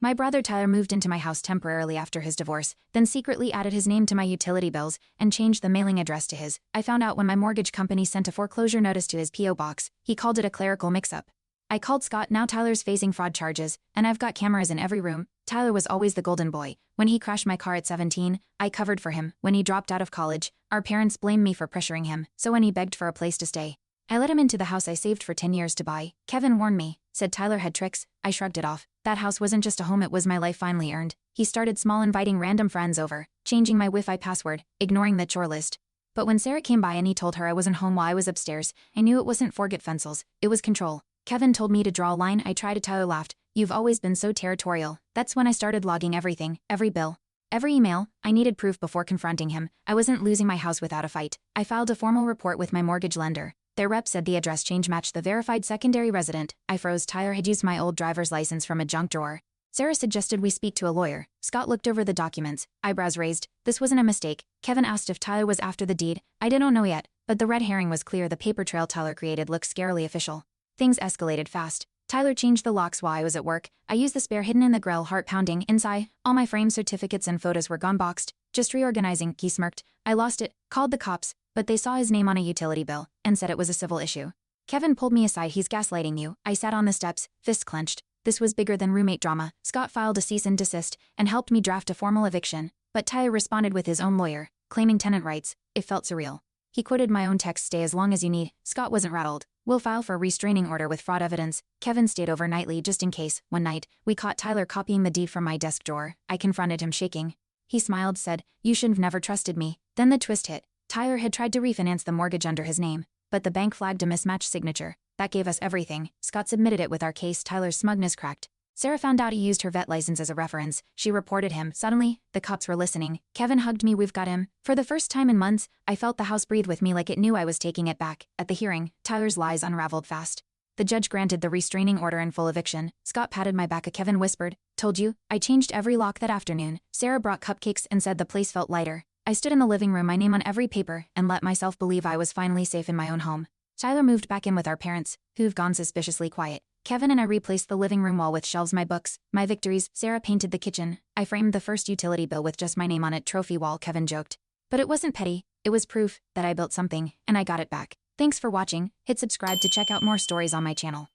My brother Tyler moved into my house temporarily after his divorce, then secretly added his name to my utility bills and changed the mailing address to his. I found out when my mortgage company sent a foreclosure notice to his P.O. box. He called it a clerical mix-up. I called Scott. Now Tyler's facing fraud charges, and I've got cameras in every room. Tyler was always the golden boy. When he crashed my car at 17, I covered for him. When he dropped out of college, our parents blamed me for pressuring him, so when he begged for a place to stay, I let him into the house I saved for 10 years to buy. Kevin warned me, said Tyler had tricks. I shrugged it off. That house wasn't just a home, it was my life finally earned. He started small, inviting random friends over, changing my Wi-Fi password, ignoring the chore list. But when Sarah came by and he told her I wasn't home while I was upstairs, I knew it wasn't forgetfulness, it was control. Kevin told me to draw a line. I tried to. Tyler laughed. You've always been so territorial. That's when I started logging everything, every bill, every email. I needed proof before confronting him. I wasn't losing my house without a fight. I filed a formal report with my mortgage lender. Their rep said the address change matched the verified secondary resident. I froze. Tyler had used my old driver's license from a junk drawer. Sarah suggested we speak to a lawyer. Scott looked over the documents, eyebrows raised. This wasn't a mistake. Kevin asked if Tyler was after the deed. I didn't know yet, but the red herring was clear. The paper trail Tyler created looked scarily official. Things escalated fast. Tyler changed the locks while I was at work. I used the spare hidden in the grill, heart pounding. Inside, all my frames, certificates, and photos were gone, boxed. Just reorganizing. He smirked. I lost it. Called the cops, but they saw his name on a utility bill and said it was a civil issue. Kevin pulled me aside. He's gaslighting you. I sat on the steps, fists clenched. This was bigger than roommate drama. Scott filed a cease and desist and helped me draft a formal eviction, but Tyler responded with his own lawyer, claiming tenant rights. It felt surreal. He quoted my own text, stay as long as you need. Scott wasn't rattled. We'll file for a restraining order with fraud evidence. Kevin stayed over nightly just in case. One night, we caught Tyler copying the deed from my desk drawer. I confronted him, shaking. He smiled, said, you should've never trusted me. Then the twist hit. Tyler had tried to refinance the mortgage under his name, but the bank flagged a mismatched signature. That gave us everything. Scott submitted it with our case. Tyler's smugness cracked. Sarah found out he used her vet license as a reference. She reported him. Suddenly, the cops were listening. Kevin hugged me. We've got him. For the first time in months, I felt the house breathe with me, like it knew I was taking it back. At the hearing, Tyler's lies unraveled fast. The judge granted the restraining order and full eviction. Scott patted my back. Kevin whispered, told you, I changed every lock that afternoon. Sarah brought cupcakes and said the place felt lighter. I stood in the living room, my name on every paper, and let myself believe I was finally safe in my own home. Tyler moved back in with our parents, who've gone suspiciously quiet. Kevin and I replaced the living room wall with shelves, my books, my victories. Sarah painted the kitchen. I framed the first utility bill with just my name on it. Trophy wall, Kevin joked. But it wasn't petty. It was proof that I built something, and I got it back. Thanks for watching. Hit subscribe to check out more stories on my channel.